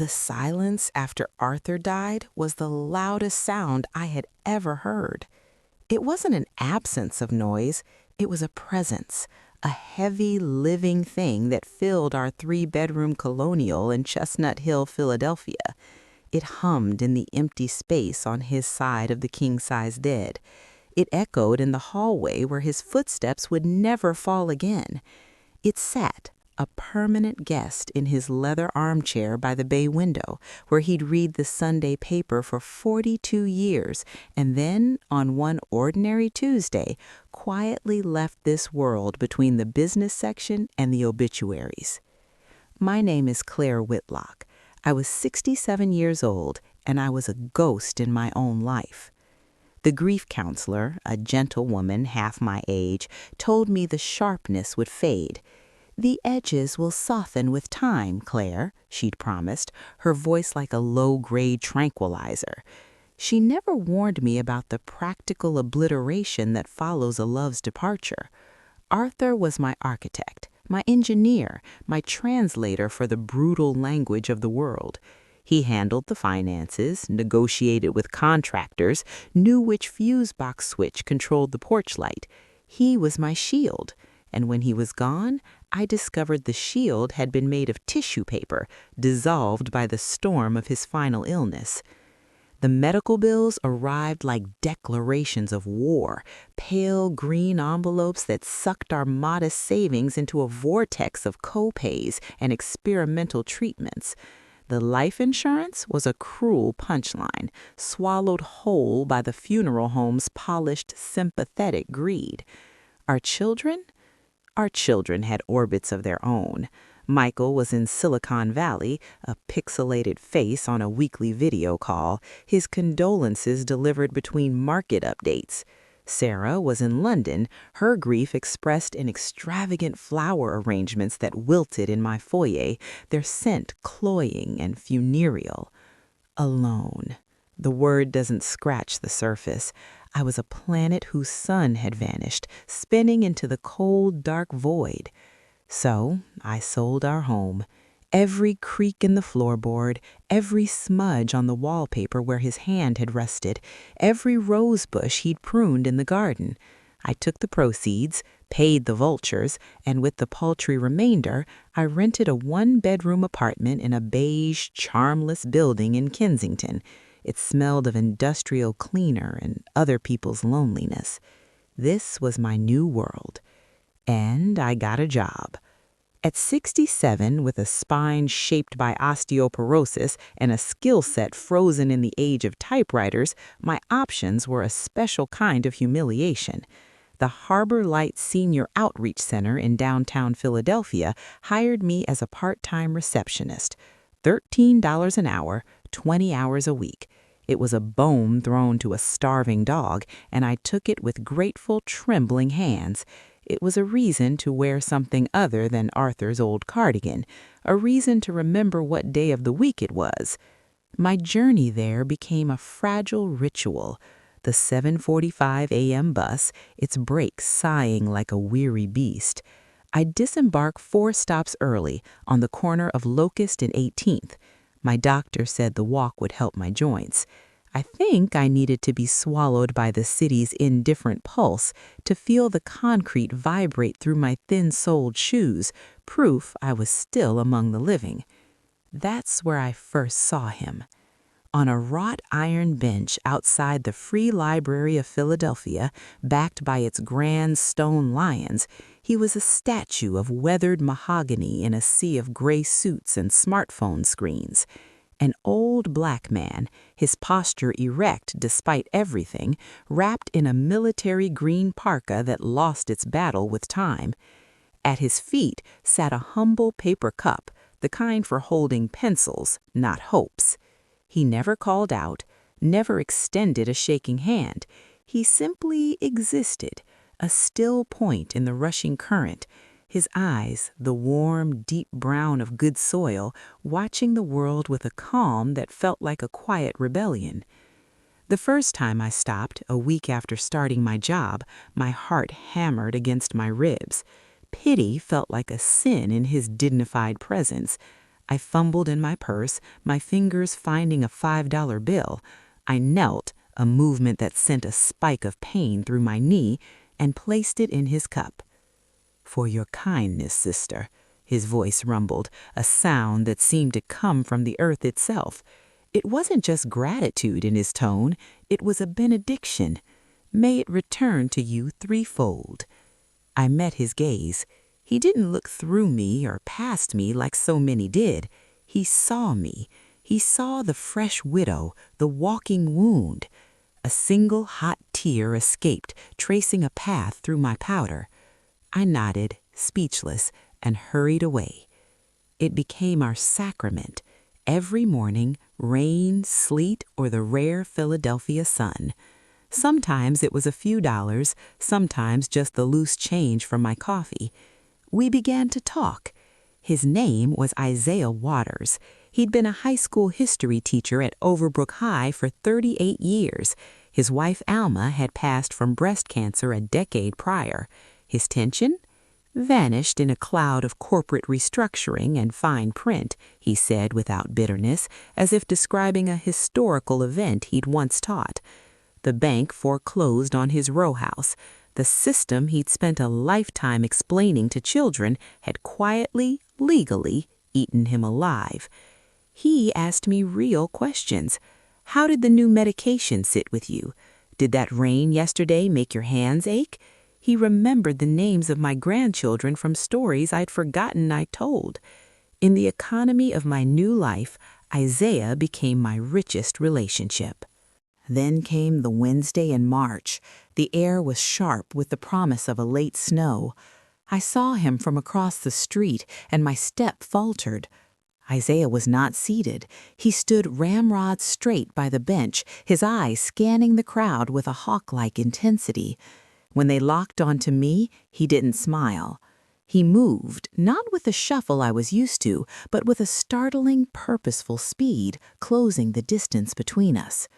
The silence after Arthur died was the loudest sound I had ever heard. It wasn't an absence of noise, it was a presence, a heavy, living thing that filled our three-bedroom colonial in Chestnut Hill, Philadelphia. It hummed in the empty space on his side of the king-size dead. It echoed in the hallway where his footsteps would never fall again. It sat, a permanent guest, in his leather armchair by the bay window, where he'd read the Sunday paper for 42 years, and then, on one ordinary Tuesday, quietly left this world between the business section and the obituaries. My name is Claire Whitlock. I was 67 years old, and I was a ghost in my own life. The grief counselor, a gentle woman half my age, told me the sharpness would fade. "The edges will soften with time, Claire," she'd promised, her voice like a low-grade tranquilizer. She never warned me about the practical obliteration that follows a love's departure. Arthur was my architect, my engineer, my translator for the brutal language of the world. He handled the finances, negotiated with contractors, knew which fuse box switch controlled the porch light. He was my shield, and when he was gone, I discovered the shield had been made of tissue paper, dissolved by the storm of his final illness. The medical bills arrived like declarations of war, pale green envelopes that sucked our modest savings into a vortex of co-pays and experimental treatments. The life insurance was a cruel punchline, swallowed whole by the funeral home's polished, sympathetic greed. Our children? Our children had orbits of their own. Michael was in Silicon Valley, a pixelated face on a weekly video call, his condolences delivered between market updates. Sarah was in London, her grief expressed in extravagant flower arrangements that wilted in my foyer, their scent cloying and funereal. Alone. The word doesn't scratch the surface. I was a planet whose sun had vanished, spinning into the cold, dark void. So I sold our home. Every creak in the floorboard, every smudge on the wallpaper where his hand had rested, every rose bush he'd pruned in the garden. I took the proceeds, paid the vultures, and with the paltry remainder, I rented a one-bedroom apartment in a beige, charmless building in Kensington. It smelled of industrial cleaner and other people's loneliness. This was my new world. And I got a job. At 67, with a spine shaped by osteoporosis and a skill set frozen in the age of typewriters, my options were a special kind of humiliation. The Harbor Light Senior Outreach Center in downtown Philadelphia hired me as a part-time receptionist. $13 an hour, 20 hours a week. It was a bone thrown to a starving dog, and I took it with grateful, trembling hands. It was a reason to wear something other than Arthur's old cardigan, a reason to remember what day of the week it was. My journey there became a fragile ritual. The 7:45 a.m. bus, its brakes sighing like a weary beast. I disembarked 4 stops early on the corner of Locust and 18th. My doctor said the walk would help my joints. I think I needed to be swallowed by the city's indifferent pulse to feel the concrete vibrate through my thin-soled shoes, proof I was still among the living. That's where I first saw him. On a wrought iron bench outside the Free Library of Philadelphia, backed by its grand stone lions, he was a statue of weathered mahogany in a sea of gray suits and smartphone screens. An old black man, his posture erect despite everything, wrapped in a military green parka that lost its battle with time. At his feet sat a humble paper cup, the kind for holding pencils, not hopes. He never called out, never extended a shaking hand. He simply existed, a still point in the rushing current, his eyes, the warm, deep brown of good soil, watching the world with a calm that felt like a quiet rebellion. The first time I stopped, a week after starting my job, my heart hammered against my ribs. Pity felt like a sin in his dignified presence. I fumbled in my purse, my fingers finding a $5 bill. I knelt, a movement that sent a spike of pain through my knee, and placed it in his cup. "For your kindness, sister," his voice rumbled, a sound that seemed to come from the earth itself. It wasn't just gratitude in his tone, it was a benediction. "May it return to you threefold." I met his gaze. He didn't look through me or past me like so many did. He saw me. He saw the fresh widow, the walking wound. A single hot tear escaped, tracing a path through my powder. I nodded, speechless, and hurried away. It became our sacrament. Every morning, rain, sleet, or the rare Philadelphia sun. Sometimes it was a few dollars, sometimes just the loose change from my coffee. We began to talk. His name was Isaiah Waters. He'd been a high school history teacher at Overbrook High for 38 years. His wife Alma had passed from breast cancer a decade prior. His tension? Vanished in a cloud of corporate restructuring and fine print, he said without bitterness, as if describing a historical event he'd once taught. The bank foreclosed on his row house. The system he'd spent a lifetime explaining to children had quietly, legally, eaten him alive. He asked me real questions. How did the new medication sit with you? Did that rain yesterday make your hands ache? He remembered the names of my grandchildren from stories I'd forgotten I told. In the economy of my new life, Isaiah became my richest relationship. Then came the Wednesday in March. The air was sharp with the promise of a late snow. I saw him from across the street, and my step faltered. Isaiah was not seated. He stood ramrod straight by the bench, his eyes scanning the crowd with a hawk-like intensity. When they locked onto me, he didn't smile. He moved, not with the shuffle I was used to, but with a startling, purposeful speed, closing the distance between us.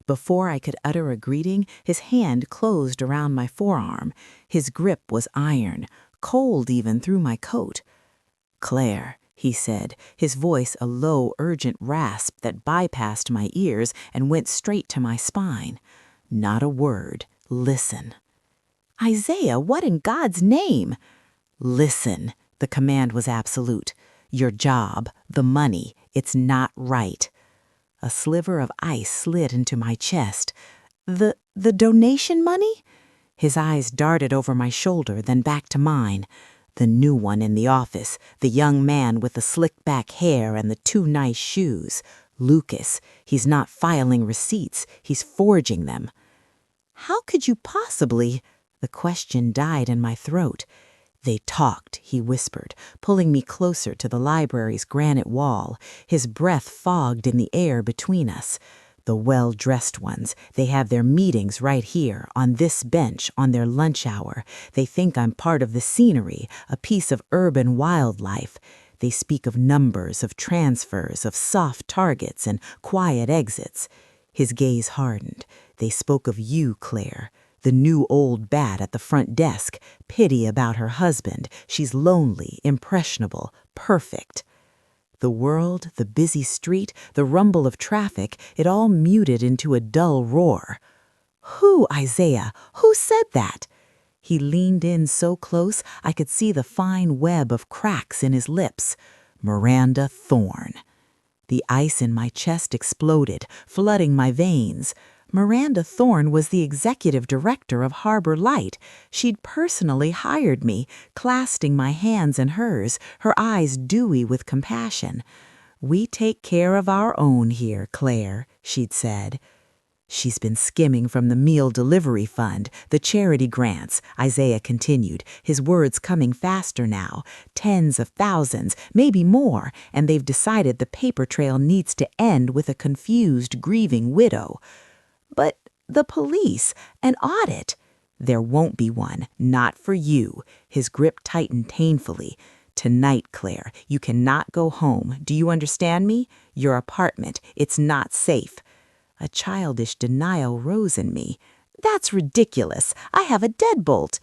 Before I could utter a greeting, his hand closed around my forearm. His grip was iron, cold even through my coat. "Claire," he said, his voice a low, urgent rasp that bypassed my ears and went straight to my spine. "Not a word. Listen." "Isaiah, what in God's name?" "Listen." The command was absolute. "Your job, the money, it's not right." A sliver of ice slid into my chest. The donation money?" His eyes darted over my shoulder, then back to mine. "The new one in the office, the young man with the slick-back hair and the 2 nice shoes. Lucas. He's not filing receipts, he's forging them." "How could you possibly—" The question died in my throat. "They talked," he whispered, pulling me closer to the library's granite wall. His breath fogged in the air between us. "The well-dressed ones, they have their meetings right here, on this bench, on their lunch hour. They think I'm part of the scenery, a piece of urban wildlife. They speak of numbers, of transfers, of soft targets and quiet exits." His gaze hardened. "They spoke of you, Claire. The new old bat at the front desk, pity about her husband. She's lonely, impressionable, perfect." The world, the busy street, the rumble of traffic, it all muted into a dull roar. "Who, Isaiah? Who said that?" He leaned in so close I could see the fine web of cracks in his lips. "Miranda Thorne." The ice in my chest exploded, flooding my veins. Miranda Thorne was the executive director of Harbor Light. She'd personally hired me, clasping my hands in hers, her eyes dewy with compassion. "We take care of our own here, Claire," she'd said. "She's been skimming from the meal delivery fund, the charity grants," Isaiah continued, his words coming faster now. "Tens of thousands, maybe more, and they've decided the paper trail needs to end with a confused, grieving widow." "But the police, an audit." "There won't be one, not for you." His grip tightened painfully. "Tonight, Claire, you cannot go home. Do you understand me? Your apartment, it's not safe." A childish denial rose in me. "That's ridiculous. I have a deadbolt."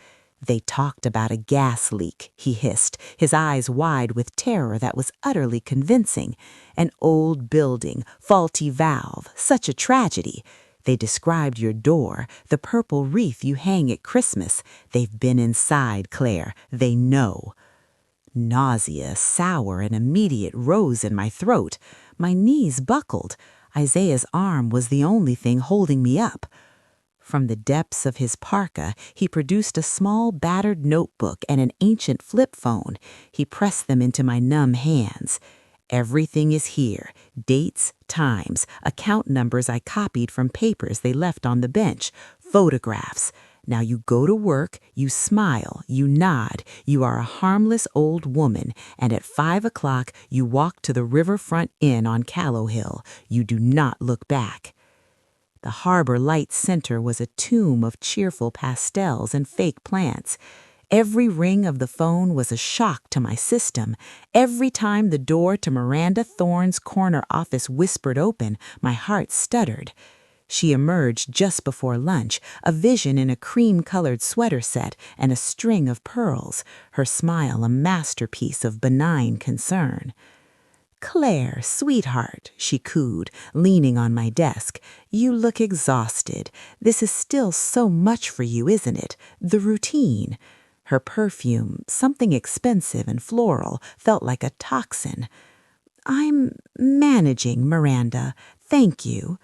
They talked about a gas leak, he hissed, his eyes wide with terror that was utterly convincing. An old building, faulty valve, such a tragedy. They described your door, the purple wreath you hang at Christmas. They've been inside, Claire. They know. Nausea, sour and immediate, rose in my throat. My knees buckled. Isaiah's arm was the only thing holding me up. From the depths of his parka, he produced a small battered notebook and an ancient flip phone. He pressed them into my numb hands. Everything is here. Dates, times, account numbers I copied from papers they left on the bench, photographs. Now you go to work, you smile, you nod. You are a harmless old woman, and at 5 o'clock you walk to the Riverfront Inn on Callow Hill. You do not look back. The Harbor Lights Center was a tomb of cheerful pastels and fake plants. Every ring of the phone was a shock to my system. Every time the door to Miranda Thorne's corner office whispered open, my heart stuttered. She emerged just before lunch, a vision in a cream-colored sweater set and a string of pearls, her smile a masterpiece of benign concern. "Claire, sweetheart," she cooed, leaning on my desk, "you look exhausted. This is still so much for you, isn't it? The routine." Her perfume, something expensive and floral, felt like a toxin. "I'm managing, Miranda. Thank you."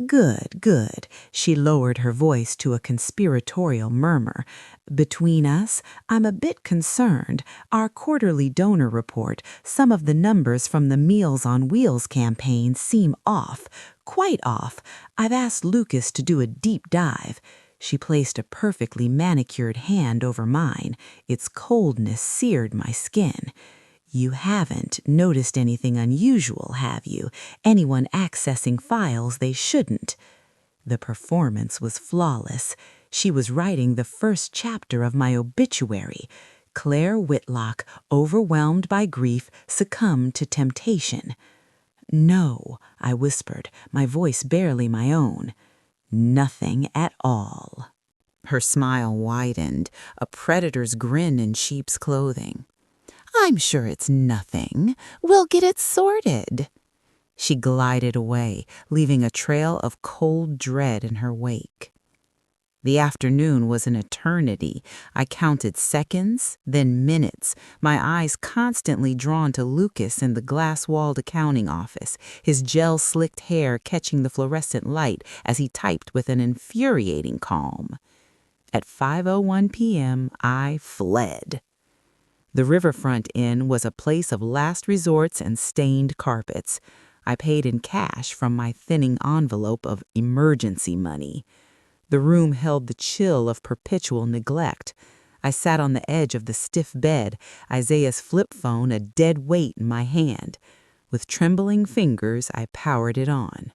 "Good, good." She lowered her voice to a conspiratorial murmur. "Between us, I'm a bit concerned. Our quarterly donor report, some of the numbers from the Meals on Wheels campaign seem off, quite off. I've asked Lucas to do a deep dive." She placed a perfectly manicured hand over mine. Its coldness seared my skin. "You haven't noticed anything unusual, have you? Anyone accessing files they shouldn't?" The performance was flawless. She was writing the first chapter of my obituary. Claire Whitlock, overwhelmed by grief, succumbed to temptation. "No," I whispered, my voice barely my own. "Nothing at all." Her smile widened, a predator's grin in sheep's clothing. "I'm sure it's nothing. We'll get it sorted." She glided away, leaving a trail of cold dread in her wake. The afternoon was an eternity. I counted seconds, then minutes, my eyes constantly drawn to Lucas in the glass-walled accounting office, his gel-slicked hair catching the fluorescent light as he typed with an infuriating calm. At 5:01 p.m., I fled. The Riverfront Inn was a place of last resorts and stained carpets. I paid in cash from my thinning envelope of emergency money. The room held the chill of perpetual neglect. I sat on the edge of the stiff bed, Isaiah's flip phone a dead weight in my hand. With trembling fingers, I powered it on.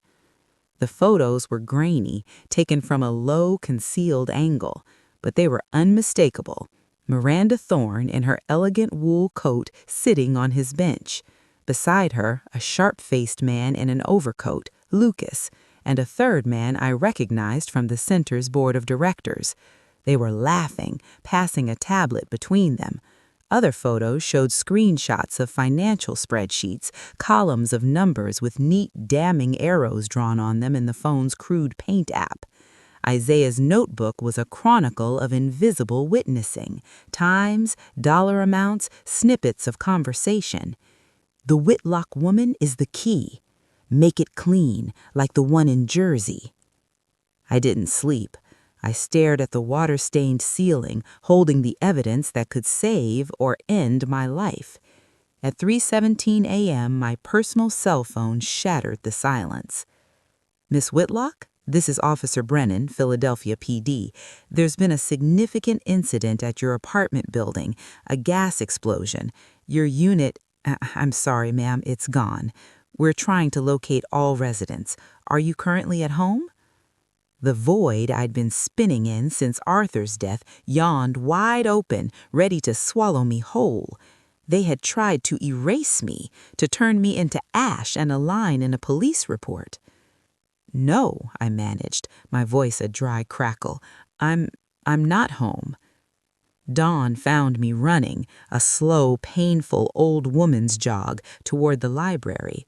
The photos were grainy, taken from a low, concealed angle, but they were unmistakable. Miranda Thorne in her elegant wool coat sitting on his bench. Beside her, a sharp-faced man in an overcoat, Lucas, and a third man I recognized from the center's board of directors. They were laughing, passing a tablet between them. Other photos showed screenshots of financial spreadsheets, columns of numbers with neat, damning arrows drawn on them in the phone's crude paint app. Isaiah's notebook was a chronicle of invisible witnessing, times, dollar amounts, snippets of conversation. The Whitlock woman is the key. Make it clean, like the one in Jersey. I didn't sleep. I stared at the water-stained ceiling, holding the evidence that could save or end my life. At 3:17 a.m., my personal cell phone shattered the silence. "Miss Whitlock? This is Officer Brennan, Philadelphia PD. There's been a significant incident at your apartment building, a gas explosion. Your unit, I'm sorry, ma'am, it's gone. We're trying to locate all residents. Are you currently at home?" The void I'd been spinning in since Arthur's death yawned wide open, ready to swallow me whole. They had tried to erase me, to turn me into ash and a line in a police report. "No," I managed, my voice a dry crackle. I'm not home." Dawn found me running, a slow, painful old woman's jog, toward the library.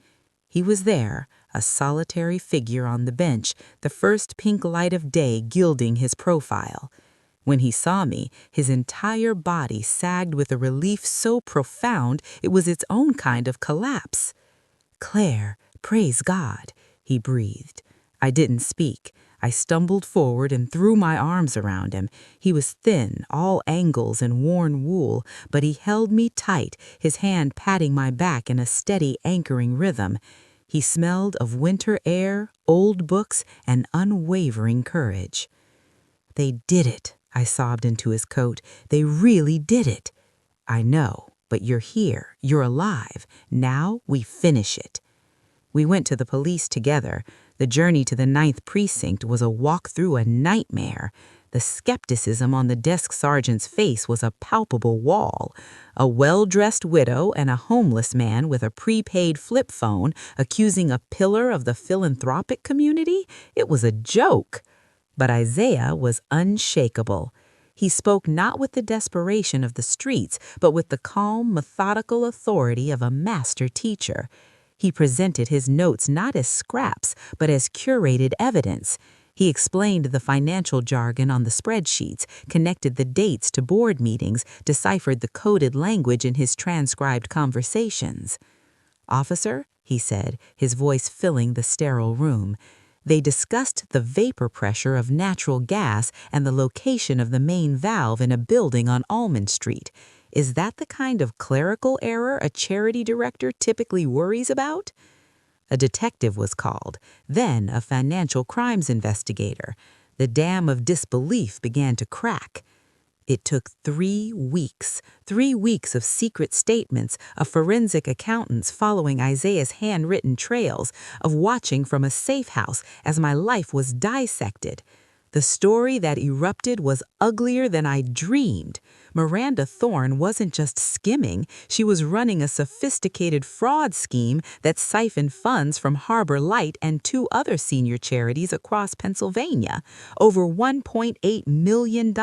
He was there, a solitary figure on the bench, the first pink light of day gilding his profile. When he saw me, his entire body sagged with a relief so profound it was its own kind of collapse. "Claire, praise God," he breathed. I didn't speak. I stumbled forward and threw my arms around him. He was thin, all angles and worn wool, but he held me tight, his hand patting my back in a steady, anchoring rhythm. He smelled of winter air, old books, and unwavering courage. "They did it," I sobbed into his coat. "They really did it." "I know, but you're here. You're alive. Now we finish it." We went to the police together. The journey to the 9th Precinct was a walk through a nightmare. The skepticism on the desk sergeant's face was a palpable wall. A well-dressed widow and a homeless man with a prepaid flip phone accusing a pillar of the philanthropic community? It was a joke. But Isaiah was unshakable. He spoke not with the desperation of the streets, but with the calm, methodical authority of a master teacher. He presented his notes not as scraps, but as curated evidence. He explained the financial jargon on the spreadsheets, connected the dates to board meetings, deciphered the coded language in his transcribed conversations. "Officer," he said, his voice filling the sterile room, "they discussed the vapor pressure of natural gas and the location of the main valve in a building on Almond Street. Is that the kind of clerical error a charity director typically worries about?" A detective was called, then a financial crimes investigator. The dam of disbelief began to crack. It took 3 weeks, 3 weeks of secret statements, of forensic accountants following Isaiah's handwritten trails, of watching from a safe house as my life was dissected. The story that erupted was uglier than I dreamed. Miranda Thorne wasn't just skimming, she was running a sophisticated fraud scheme that siphoned funds from Harbor Light and 2 other senior charities across Pennsylvania. Over $1.8 million,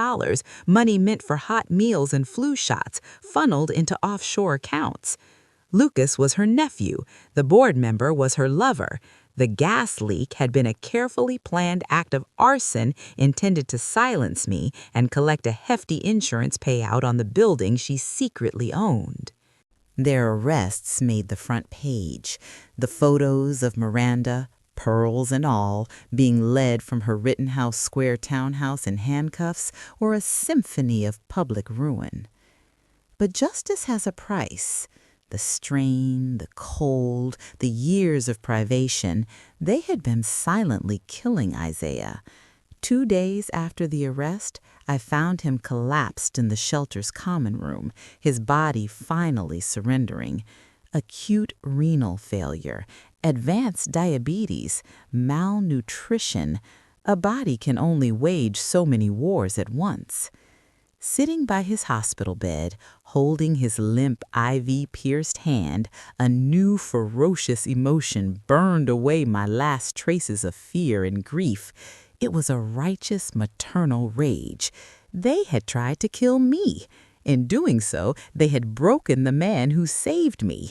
money meant for hot meals and flu shots, funneled into offshore accounts. Lucas was her nephew. The board member was her lover. The gas leak had been a carefully planned act of arson intended to silence me and collect a hefty insurance payout on the building she secretly owned. Their arrests made the front page. The photos of Miranda, pearls and all, being led from her Rittenhouse Square townhouse in handcuffs, were a symphony of public ruin. But justice has a price. The strain, the cold, the years of privation, they had been silently killing Isaiah. 2 days after the arrest, I found him collapsed in the shelter's common room, his body finally surrendering. Acute renal failure, advanced diabetes, malnutrition. A body can only wage so many wars at once. Sitting by his hospital bed, holding his limp, IV-pierced hand, a new ferocious emotion burned away my last traces of fear and grief. It was a righteous maternal rage. They had tried to kill me. In doing so, they had broken the man who saved me.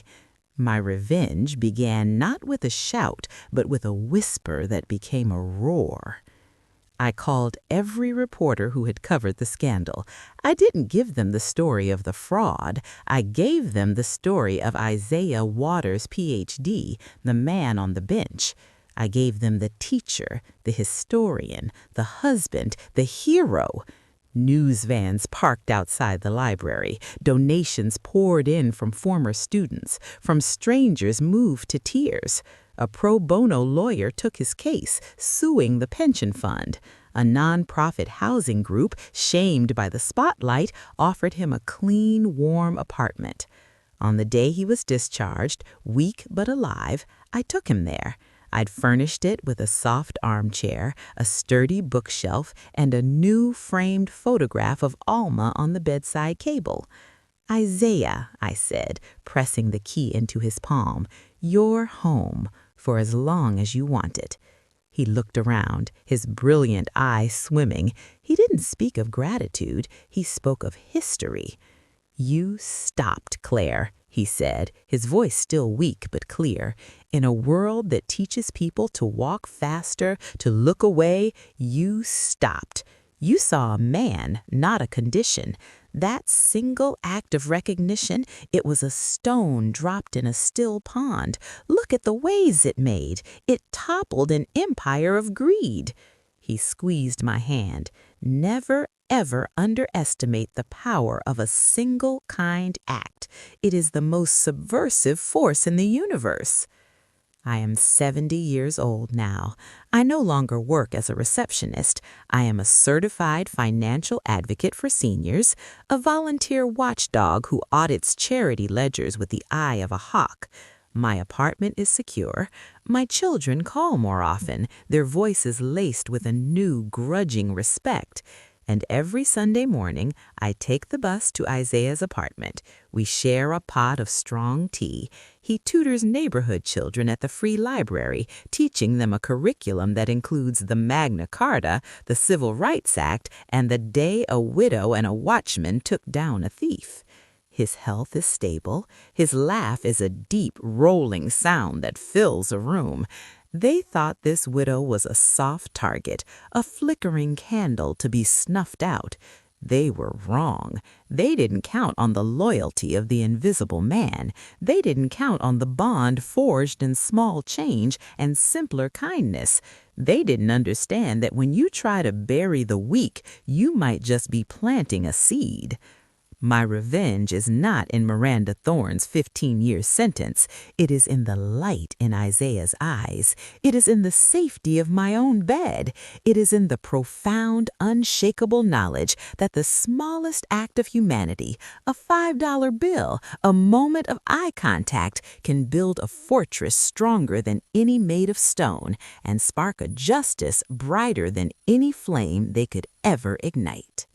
My revenge began not with a shout, but with a whisper that became a roar. I called every reporter who had covered the scandal. I didn't give them the story of the fraud. I gave them the story of Isaiah Waters, Ph.D., the man on the bench. I gave them the teacher, the historian, the husband, the hero. News vans parked outside the library. Donations poured in from former students. From strangers moved to tears. A pro bono lawyer took his case, suing the pension fund. A nonprofit housing group, shamed by the spotlight, offered him a clean, warm apartment. On the day he was discharged, weak but alive, I took him there. I'd furnished it with a soft armchair, a sturdy bookshelf, and a new framed photograph of Alma on the bedside cable. "Isaiah," I said, pressing the key into his palm, "your home for as long as you want it." He looked around, his brilliant eye swimming. He didn't speak of gratitude, he spoke of history. "You stopped, Claire," he said, his voice still weak but clear. "In a world that teaches people to walk faster, to look away, you stopped. You saw a man, not a condition. That single act of recognition, it was a stone dropped in a still pond. Look at the waves it made. It toppled an empire of greed." He squeezed my hand. "Never, ever underestimate the power of a single kind act. It is the most subversive force in the universe." I am 70 years old now. I no longer work as a receptionist. I am a certified financial advocate for seniors, a volunteer watchdog who audits charity ledgers with the eye of a hawk. My apartment is secure. My children call more often, their voices laced with a new, grudging respect. And every Sunday morning, I take the bus to Isaiah's apartment. We share a pot of strong tea. He tutors neighborhood children at the free library, teaching them a curriculum that includes the Magna Carta, the Civil Rights Act, and the day a widow and a watchman took down a thief. His health is stable. His laugh is a deep, rolling sound that fills a room. They thought this widow was a soft target, a flickering candle to be snuffed out. They were wrong. They didn't count on the loyalty of the invisible man. They didn't count on the bond forged in small change and simpler kindness. They didn't understand that when you try to bury the weak, you might just be planting a seed. My revenge is not in Miranda Thorne's 15-year sentence. It is in the light in Isaiah's eyes. It is in the safety of my own bed. It is in the profound, unshakable knowledge that the smallest act of humanity, a $5 bill, a moment of eye contact, can build a fortress stronger than any made of stone and spark a justice brighter than any flame they could ever ignite.